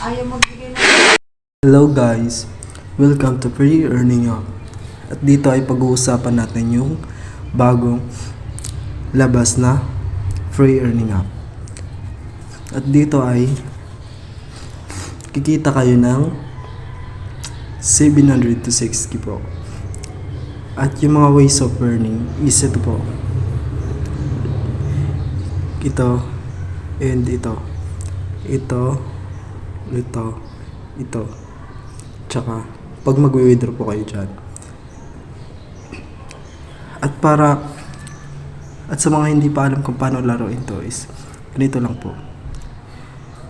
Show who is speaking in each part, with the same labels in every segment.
Speaker 1: Ayaw magbigay ng...
Speaker 2: Hello guys, welcome to Free Earning App. At dito ay pag-uusapan natin yung bagong labas na Free Earning App. At dito ay kikita kayo ng 700 to 6K po. At yung mga ways of earning is ito po. Ito and ito. Ito. Tsaka, pag mag-withdraw po kayo dyan. At sa mga hindi pa alam kung paano laruin to is, ganito lang po.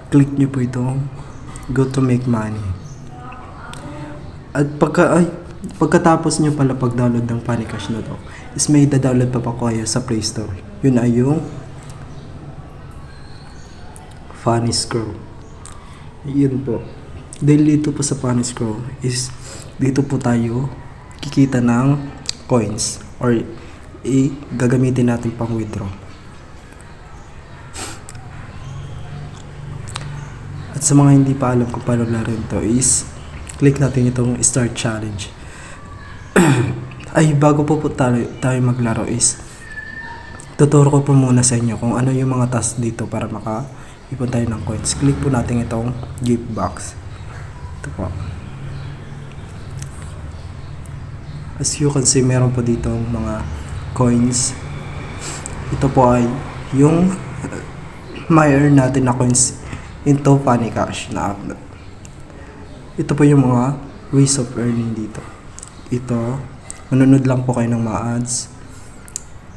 Speaker 2: Click nyo po itong go to make money. At pagkatapos nyo pala pag-download ng Panicash na to, is may da-download pa kayo sa Play Store. Yun ay yung Funny Scroll. Yun po. Dahil dito po sa Funny Scroll is dito po tayo kikita ng coins or gagamitin natin pang withdraw. At sa mga hindi pa alam kung paano laruin to is click natin itong Start Challenge. Ay, bago po tayo maglaro is tuturo ko po muna sa inyo kung ano yung mga task dito para makaipon tayo ng coins. Click po natin itong gift box. Ito po. As you can see, meron po dito mga coins. Ito po ay yung may earn natin na coins into Panicash na app. Ito po yung mga ways of earning dito. Ito, manunod lang po kayo ng mga ads.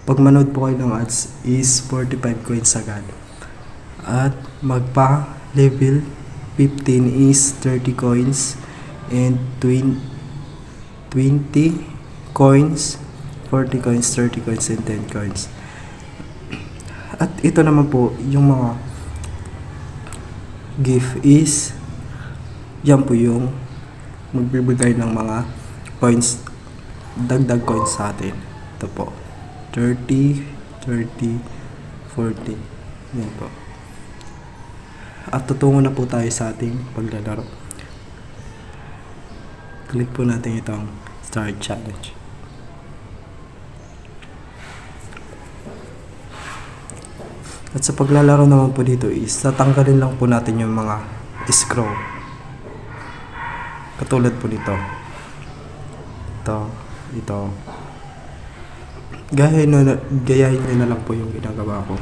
Speaker 2: Pag manood po kayo ng ads is 45 coins agad. At magpa level 15 is 30 coins and 20 coins, 40 coins, 30 coins, and 10 coins. At ito naman po yung mga gift is yan po yung magbibigay ng mga coins, dagdag coins sa atin. Ito po 30, 30, 40. Yan po. At tutungo na po tayo sa ating paglalaro. Click po natin itong Start Challenge. At sa paglalaro naman po dito is tatanggalin lang po natin yung mga scroll. Katulad po nito. Ito. Gayahin nyo na lang po yung ginagawa ko.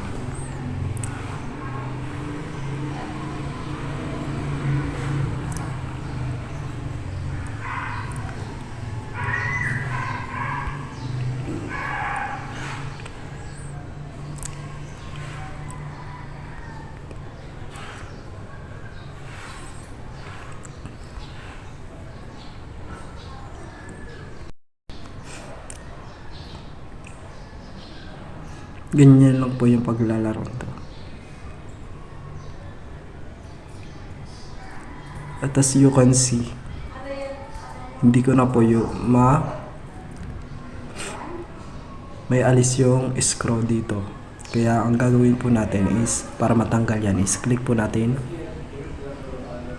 Speaker 2: Ganyan lang po yung paglalaro nito. At as you can see, hindi ko na po yung may alis yung scroll dito. Kaya ang gagawin po natin is, para matanggal yan, is click po natin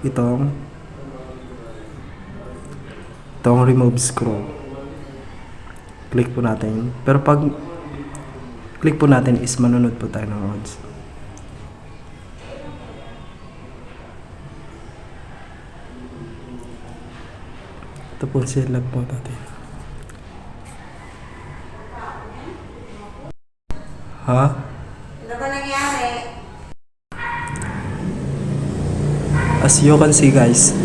Speaker 2: itong remove scroll. Click po natin. Pero pag click po natin is manunod po tayo ng odds. Ito po select po natin. Ha?
Speaker 1: Ano ba nangyari?
Speaker 2: As you can see guys,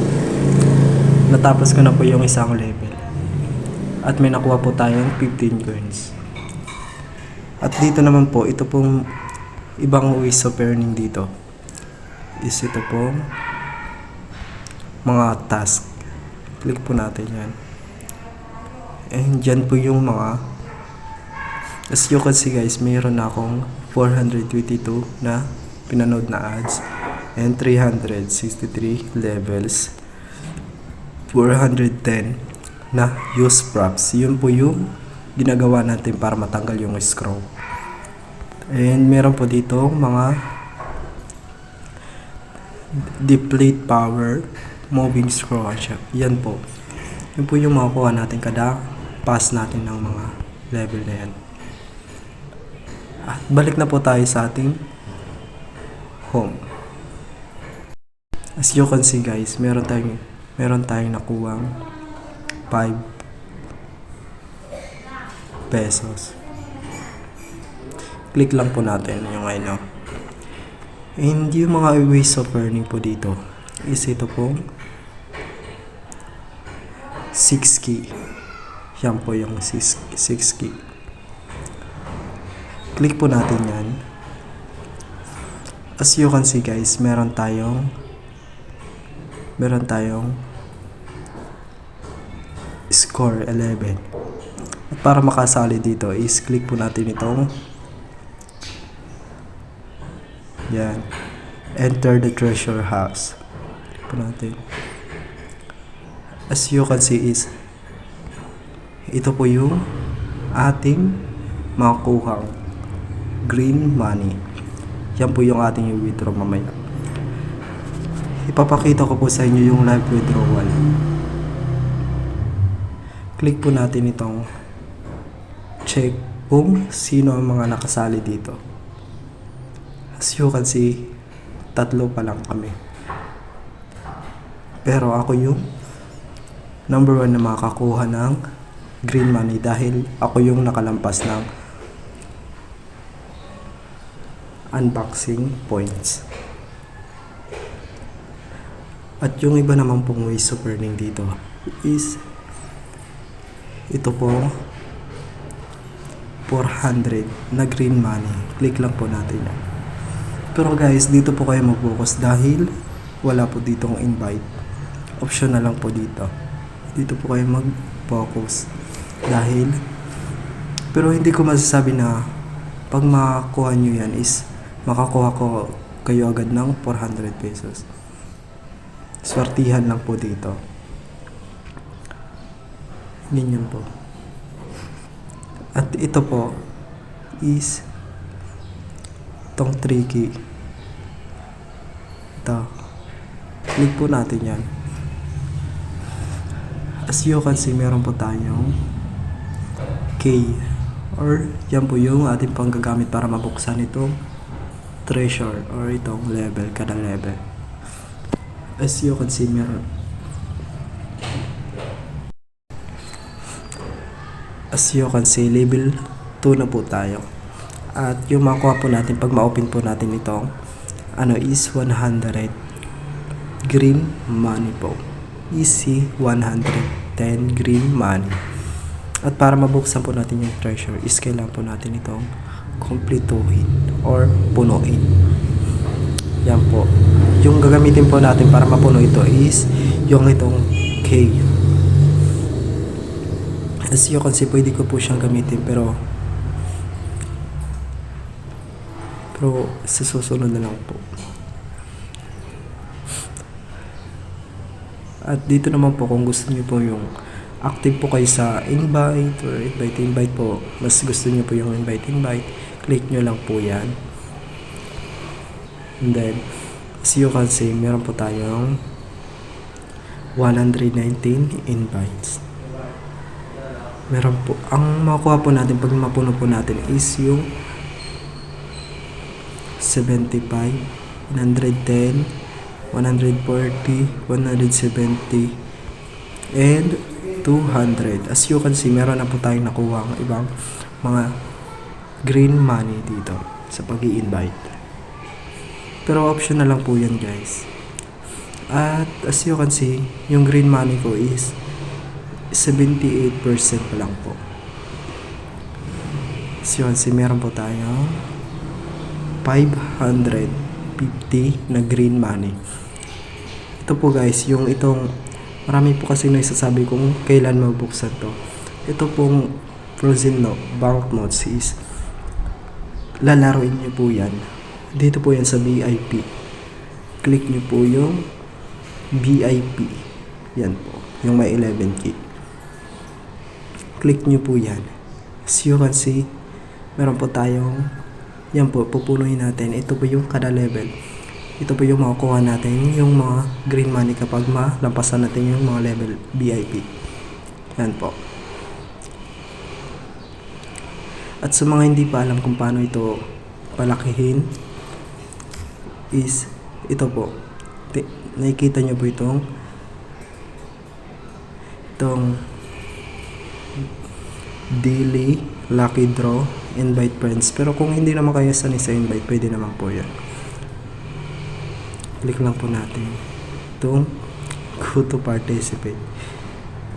Speaker 2: natapos ko na po yung isang level. At may nakuha po tayong 15 coins. At dito naman po, ito pong ibang ways of earning dito is ito pong mga task. Click po natin yan. And dyan po yung mga, as you can see guys, mayroon na akong 422 na pinanood na ads and 363 levels, 410 na use props. Yun po yung ginagawa natin para matanggal yung scroll. And meron po dito mga deplete power, moving scroll siya. Yan po. Yun po yung makukuha natin kada pass natin ng mga level na yan. At balik na po tayo sa ating home. As you can see guys, meron tayong nakuwang 5 pesos. Click lang po natin yung ano. And yung mga ways of earning po dito is ito pong 6 key. Yan po yung 6 key. Click po natin yan. As you can see guys, meron tayong score 11. At para makasali dito is click po natin itong yan, enter the treasure house. Click po natin. As you can see is ito po yung ating makukuhang green money. Yan po yung ating i-withdraw mamaya. Ipapakita ko po sa inyo yung live withdrawal. Click po natin itong check kung sino ang mga nakasali dito. As you can see, 3 pa lang kami. Pero ako yung number 1 na makakuha ng green money dahil ako yung nakalampas ng unboxing points. At yung iba naman pong ways of earning dito is ito po 400 na green money. Click lang po natin yan. Pero guys, dito po kayo mag-focus dahil wala po ditong invite. Option na lang po dito. Dito po kayo mag-focus dahil pero hindi ko masasabi na pag makakuha nyo yan is makakuha ko kayo agad ng 400 pesos. Swertihan lang po dito. Ganyan po. At ito po is itong tricky. Ito. Click po natin yan. As you can see, meron po tayong K. Or yan po yung ating panggagamit para mabuksan itong treasure or itong level, kada level. As you can see, meron. As you can see, level 2 na po tayo. At yung makuha po natin, pag ma-open po natin itong is 100 green money po. Easy 110 green money. At para mabuksan po natin yung treasure, is kailangan po natin itong kompletuhin or punuin. Yan po. Yung gagamitin po natin para mapuno ito is yung itong K. As you can see, pwede ko po siyang gamitin pero sa susunod na lang po. At dito naman po kung gusto niyo po yung active po kayo sa invite or invite po, mas gusto niyo po yung invite, click nyo lang po yan. And then as you can see, meron po tayong 119 invites. Meron po, ang makuha po natin pag mapuno po natin is yung 75, 110, 140, 170, and 200. As you can see, meron na po tayong nakuha ang ibang mga green money dito sa pag-i-invite. Pero option na lang po yan guys. At as you can see, yung green money ko is 78% pa lang po. As you can see, meron po tayong 550 na green money. Ito po guys, yung itong marami po kasi nagsasabi kung kailan mabuksan to. Ito pong frozen banknotes is lalaroin nyo po yan. Dito po yan sa VIP. Click nyo po yung VIP. Yan po, yung may 11k. Click nyo po yan. As you can see, meron po tayong yan po, pupunuin natin. Ito po yung kada level. ito po yung makukuha natin, yung mga green money kapag malampasan natin yung mga level VIP. Yan po. At sa mga hindi pa alam kung paano ito palakihin, is ito po. Nakikita nyo po itong daily lucky draw, invite friends. Pero kung hindi naman kayo sanay sa invite, pwede naman po yan. Click lang po natin itong go to participate.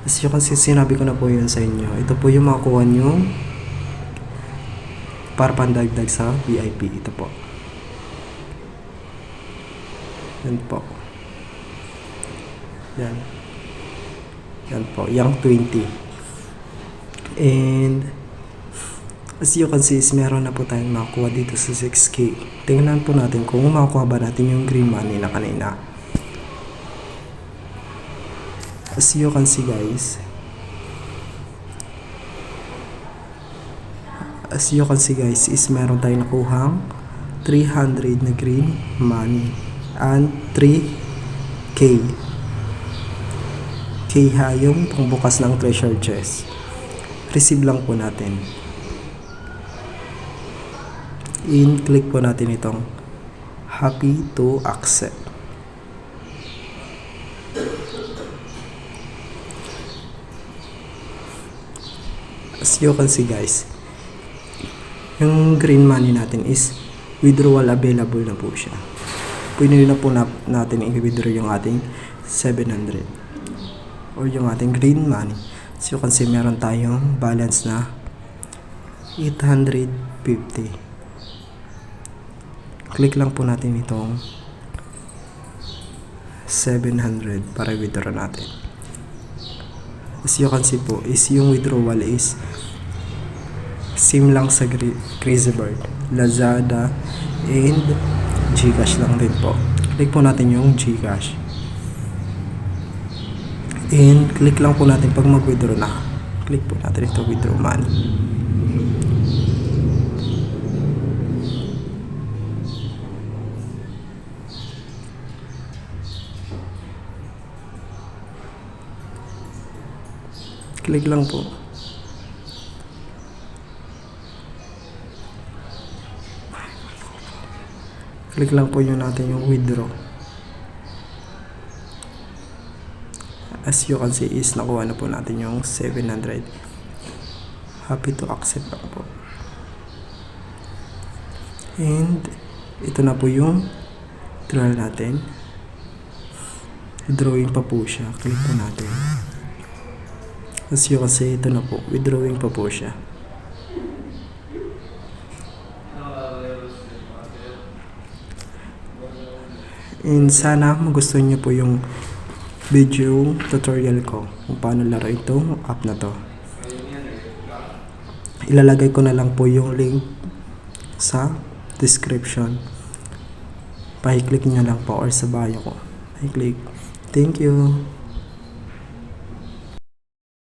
Speaker 2: As you can see, sinabi ko na po yun sa inyo. Ito po yung makukuha nyo para pandagdag sa VIP. Ito po. Yan po. Yan. Yan po. Yang 20. And as you can see, is meron na po tayong makukuha dito sa 6K. Tingnan po natin kung makukuha ba natin yung green money na kanina. As you can see guys, is meron tayong nakuhang 300 na green money and 3K. Ha, yung pangbukas ng treasure chest. Receive lang po natin. Click po natin itong happy to accept. As you can see guys, yung green money natin is withdrawal available na po siya. Pwede na po natin i-withdraw yung ating 700 or yung ating green money. As you can see, meron tayong balance na 850. Click lang po natin itong 700 para withdraw natin. As you can see po, is yung withdrawal is same lang sa Crazy Bird, Lazada, and Gcash lang din po. Click po natin yung Gcash. And click lang po natin pag mag-withdraw na. Click po natin ito, withdraw money. Click lang po. Click lang po yun natin yung withdraw. As you can see is nakuha na po natin yung 700. Happy to accept lang po. And ito na po yung trial natin. Drawing pa po siya. Click po natin. As you can see, ito na po. Withdrawing pa po siya. And sana magustuhan niyo po yung video tutorial ko kung paano laro itong app na to. Ilalagay ko na lang po yung link sa description. Pakiclick nyo lang po or sa bio ko. Pakiclick. Thank you.